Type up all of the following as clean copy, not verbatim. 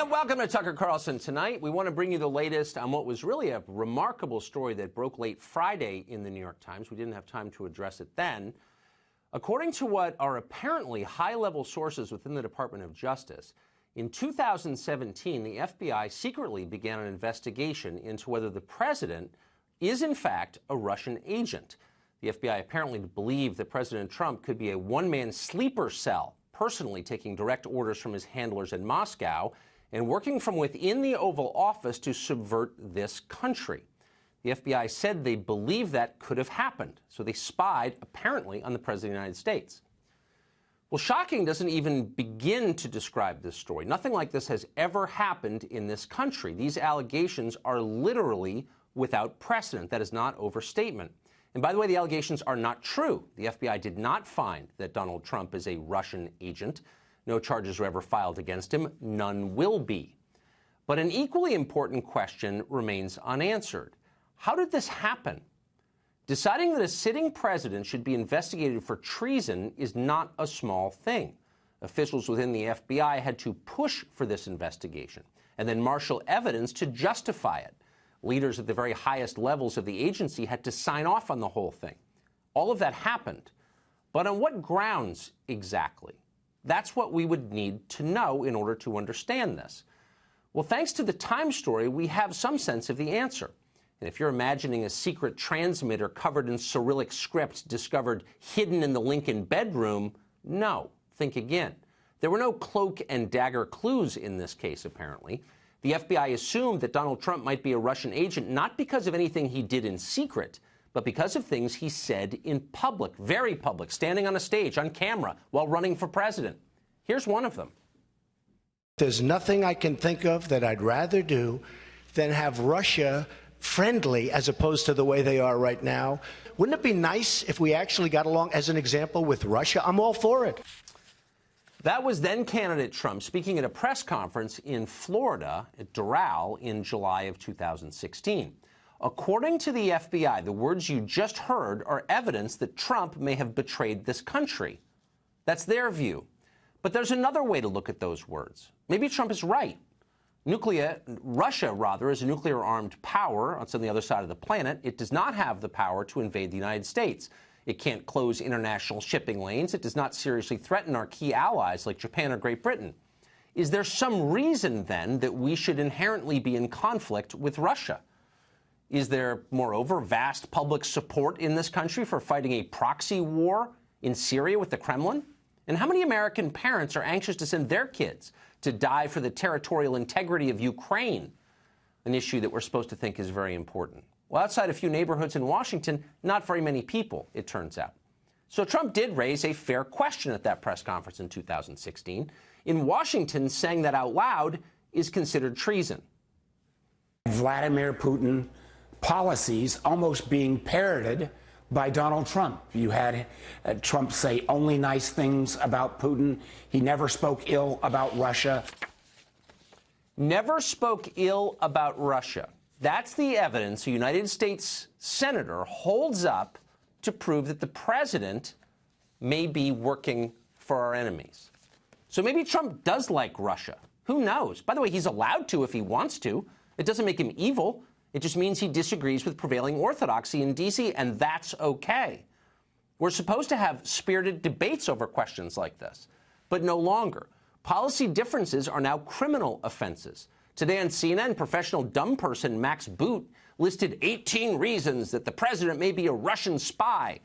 and welcome to Tucker Carlson Tonight. We want to bring you the latest on what was really a remarkable story that broke late Friday in the New York Times. We didn't have time to address it then. According to what are apparently high-level sources within the Department of Justice, in 2017, the FBI secretly began an investigation into whether the president is, in fact, a Russian agent. The FBI apparently believed that President Trump could be a one-man sleeper cell, personally taking direct orders from his handlers in Moscow and working from within the Oval Office to subvert this country. The FBI said they believed that could have happened, so they spied, apparently, on the President of the United States. Well, shocking doesn't even begin to describe this story. Nothing like this has ever happened in this country. These allegations are literally without precedent. That is not overstatement. And by the way, the allegations are not true. The FBI did not find that Donald Trump is a Russian agent. No charges were ever filed against him. None will be. But an equally important question remains unanswered. How did this happen? Deciding that a sitting president should be investigated for treason is not a small thing. Officials within the FBI had to push for this investigation and then marshal evidence to justify it. Leaders at the very highest levels of the agency had to sign off on the whole thing. All of that happened. But on what grounds exactly? That's what we would need to know in order to understand this. Well, thanks to the Times story, we have some sense of the answer. And if you're imagining a secret transmitter covered in Cyrillic script discovered hidden in the Lincoln bedroom, no, think again. There were no cloak and dagger clues in this case, apparently. The FBI assumed that Donald Trump might be a Russian agent not because of anything he did in secret, but because of things he said in public, very public, standing on a stage, on camera, while running for president. Here's one of them. There's nothing I can think of that I'd rather do than have Russia friendly as opposed to the way they are right now. Wouldn't it be nice if we actually got along, as an example, with Russia? I'm all for it. That was then-candidate Trump speaking at a press conference in Florida at Doral in July of 2016. According to the FBI, the words you just heard are evidence that Trump may have betrayed this country. That's their view. But there's another way to look at those words. Maybe Trump is right. Russia, is a nuclear-armed power on the other side of the planet. It does not have the power to invade the United States. It can't close international shipping lanes. It does not seriously threaten our key allies like Japan or Great Britain. Is there some reason, then, that we should inherently be in conflict with Russia? Is there, moreover, vast public support in this country for fighting a proxy war in Syria with the Kremlin? And how many American parents are anxious to send their kids to die for the territorial integrity of Ukraine, an issue that we're supposed to think is very important? Well, outside a few neighborhoods in Washington, not very many people, it turns out. So Trump did raise a fair question at that press conference in 2016. In Washington, saying that out loud is considered treason. Vladimir Putin policies almost being parroted by Donald Trump. You had Trump say only nice things about Putin. He never spoke ill about Russia. Never spoke ill about Russia. That's the evidence a United States senator holds up to prove that the president may be working for our enemies. So maybe Trump does like Russia. Who knows? By the way, he's allowed to if he wants to. It doesn't make him evil. It just means he disagrees with prevailing orthodoxy in D.C., and that's okay. We're supposed to have spirited debates over questions like this, but no longer. Policy differences are now criminal offenses. Today on CNN, professional dumb person Max Boot listed 18 reasons that the president may be a Russian spy.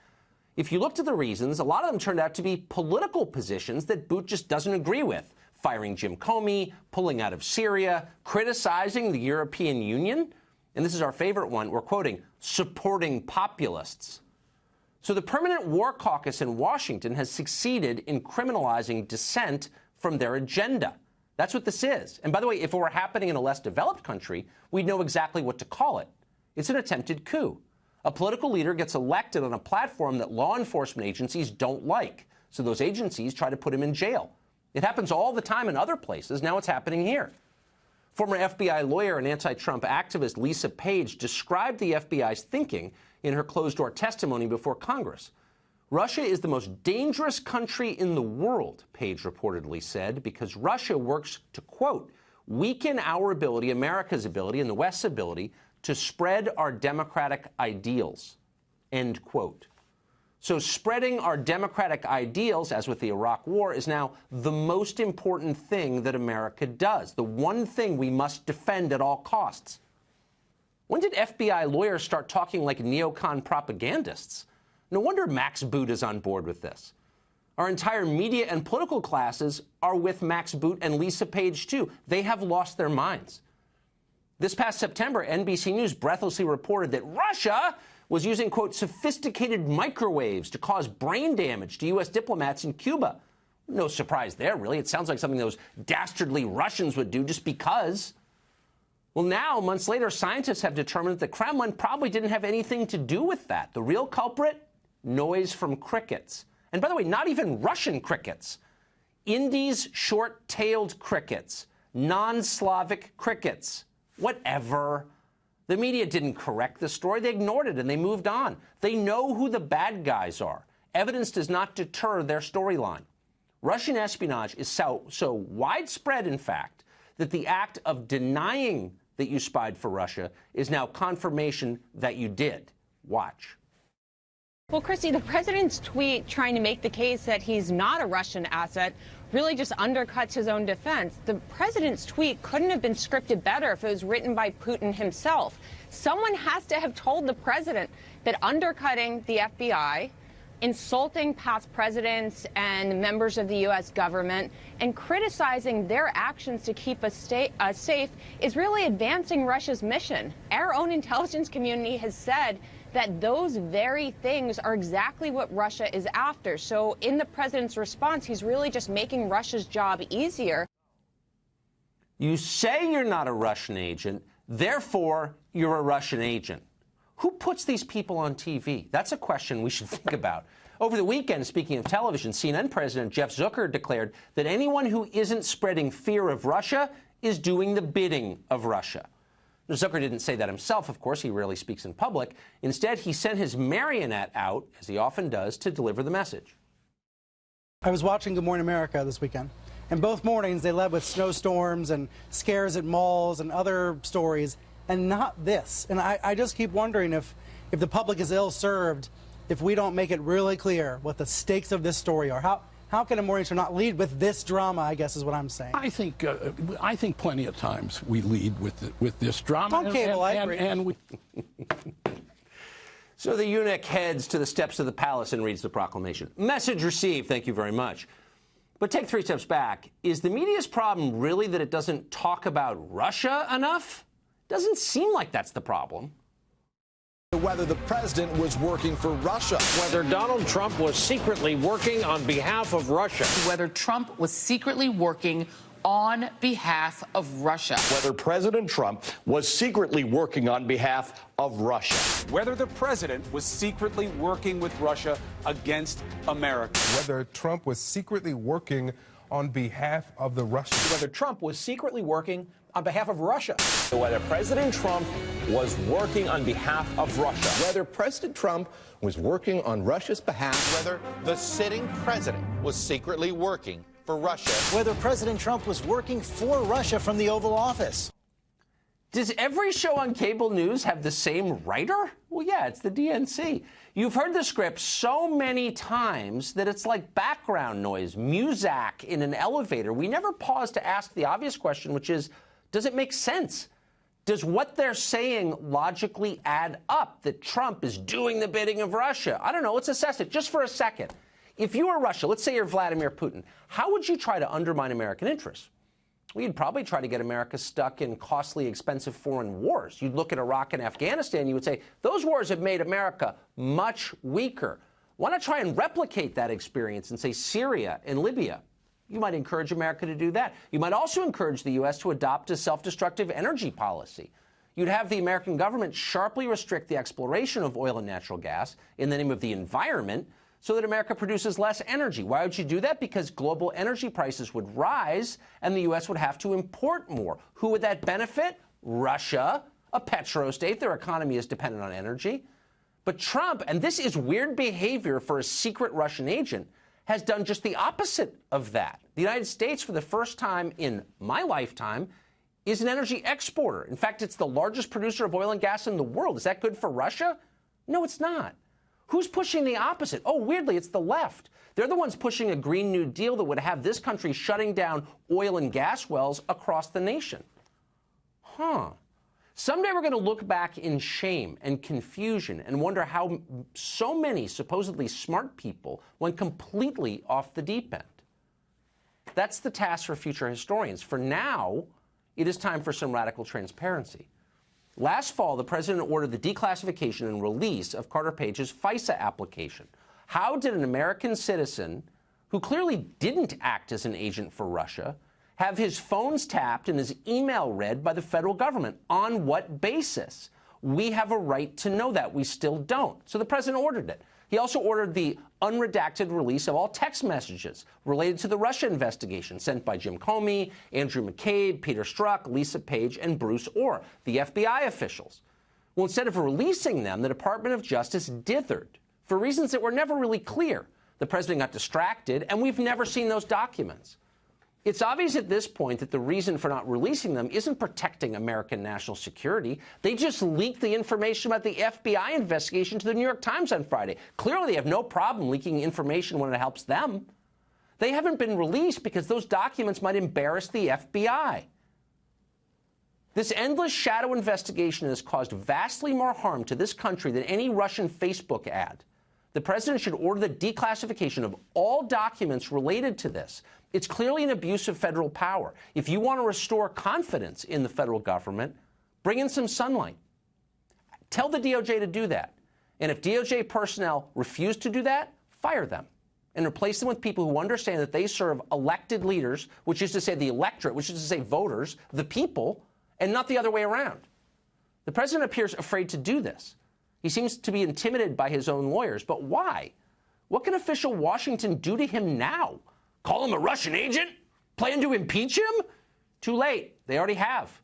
If you looked at the reasons, a lot of them turned out to be political positions that Boot just doesn't agree with. Firing Jim Comey, pulling out of Syria, criticizing the European Union. And this is our favorite one. We're quoting, supporting populists. So the Permanent War Caucus in Washington has succeeded in criminalizing dissent from their agenda. That's what this is. And by the way, if it were happening in a less developed country, we'd know exactly what to call it. It's an attempted coup. A political leader gets elected on a platform that law enforcement agencies don't like. So those agencies try to put him in jail. It happens all the time in other places. Now it's happening here. Former FBI lawyer and anti-Trump activist Lisa Page described the FBI's thinking in her closed-door testimony before Congress. Russia is the most dangerous country in the world, Page reportedly said, because Russia works to, quote, weaken our ability, America's ability, and the West's ability to spread our democratic ideals, end quote. So spreading our democratic ideals, as with the Iraq War, is now the most important thing that America does, the one thing we must defend at all costs. When did FBI lawyers start talking like neocon propagandists? No wonder Max Boot is on board with this. Our entire media and political classes are with Max Boot and Lisa Page, too. They have lost their minds. This past September, NBC News breathlessly reported that Russia was using, quote, sophisticated microwaves to cause brain damage to U.S. diplomats in Cuba. No surprise there, really. It sounds like something those dastardly Russians would do just because. Well, now, months later, scientists have determined that the Kremlin probably didn't have anything to do with that. The real culprit? Noise from crickets. And by the way, not even Russian crickets. Indies short-tailed crickets. Non-Slavic crickets. Whatever. The media didn't correct the story. They ignored it and they moved on. They know who the bad guys are. Evidence does not deter their storyline. Russian espionage is so widespread, in fact, that the act of denying that you spied for Russia is now confirmation that you did. Watch. Well, Christy, the president's tweet trying to make the case that he's not a Russian asset really just undercuts his own defense. The president's tweet couldn't have been scripted better if it was written by Putin himself. Someone has to have told the president that undercutting the FBI, insulting past presidents and members of the U.S. government, and criticizing their actions to keep us safe is really advancing Russia's mission. Our own intelligence community has said that those very things are exactly what Russia is after. So in the president's response, he's really just making Russia's job easier. You say you're not a Russian agent, therefore you're a Russian agent. Who puts these people on TV? That's a question we should think about. Over the weekend, speaking of television, CNN President Jeff Zucker declared that anyone who isn't spreading fear of Russia is doing the bidding of Russia. Zucker didn't say that himself, of course. He rarely speaks in public. Instead, he sent his marionette out, as he often does, to deliver the message. I was watching Good Morning America this weekend, and both mornings they led with snowstorms and scares at malls and other stories, and not this. And I just keep wondering if the public is ill-served if we don't make it really clear what the stakes of this story are. How can a morning show not lead with this drama, I guess is what I'm saying. I think plenty of times we lead with this drama. On cable, I agree. So the eunuch heads to the steps of the palace and reads the proclamation. Message received. Thank you very much. But take 3 steps back. Is the media's problem really that it doesn't talk about Russia enough? Doesn't seem like that's the problem. Whether the president was working for Russia. Whether Donald Trump was secretly working on behalf of Russia. Whether Trump was secretly working on behalf of Russia. Whether President Trump was secretly working on behalf of Russia. Whether the president was secretly working with Russia against America. Whether Trump was secretly working on behalf of the Russians. Whether Trump was secretly working on behalf of Russia. Whether President Trump was working on behalf of Russia. Whether President Trump was working on Russia's behalf. Whether the sitting president was secretly working for Russia. Whether President Trump was working for Russia from the Oval Office. Does every show on cable news have the same writer? Well, yeah, it's the DNC. You've heard the script so many times that it's like background noise, muzak in an elevator. We never pause to ask the obvious question, which is, does it make sense? Does what they're saying logically add up, that Trump is doing the bidding of Russia? I don't know. Let's assess it just for a second. If you were Russia, let's say you're Vladimir Putin, how would you try to undermine American interests? Well, you'd probably try to get America stuck in costly, expensive foreign wars. You'd look at Iraq and Afghanistan, you would say, those wars have made America much weaker. Why not try and replicate that experience in, say, Syria and Libya? You might encourage America to do that. You might also encourage the U.S. to adopt a self-destructive energy policy. You'd have the American government sharply restrict the exploration of oil and natural gas in the name of the environment so that America produces less energy. Why would you do that? Because global energy prices would rise and the U.S. would have to import more. Who would that benefit? Russia, a petrostate. Their economy is dependent on energy. But Trump, and this is weird behavior for a secret Russian agent, has done just the opposite of that. The United States, for the first time in my lifetime, is an energy exporter. In fact, it's the largest producer of oil and gas in the world. Is that good for Russia? No, it's not. Who's pushing the opposite? Oh, weirdly, it's the left. They're the ones pushing a Green New Deal that would have this country shutting down oil and gas wells across the nation. Someday we're going to look back in shame and confusion and wonder how so many supposedly smart people went completely off the deep end. That's the task for future historians. For now, it is time for some radical transparency. Last fall, the president ordered the declassification and release of Carter Page's FISA application. How did an American citizen, who clearly didn't act as an agent for Russia, have his phones tapped and his email read by the federal government? On what basis? We have a right to know that. We still don't. So the president ordered it. He also ordered the unredacted release of all text messages related to the Russia investigation sent by Jim Comey, Andrew McCabe, Peter Strzok, Lisa Page, and Bruce Orr, the FBI officials. Well, instead of releasing them, the Department of Justice dithered for reasons that were never really clear. The president got distracted, and we've never seen those documents. It's obvious at this point that the reason for not releasing them isn't protecting American national security. They just leaked the information about the FBI investigation to the New York Times on Friday. Clearly, they have no problem leaking information when it helps them. They haven't been released because those documents might embarrass the FBI. This endless shadow investigation has caused vastly more harm to this country than any Russian Facebook ad. The president should order the declassification of all documents related to this. It's clearly an abuse of federal power. If you want to restore confidence in the federal government, bring in some sunlight. Tell the DOJ to do that. And if DOJ personnel refuse to do that, fire them and replace them with people who understand that they serve elected leaders, which is to say the electorate, which is to say voters, the people, and not the other way around. The president appears afraid to do this. He seems to be intimidated by his own lawyers. But why? What can official Washington do to him now? Call him a Russian agent? Plan to impeach him? Too late. They already have.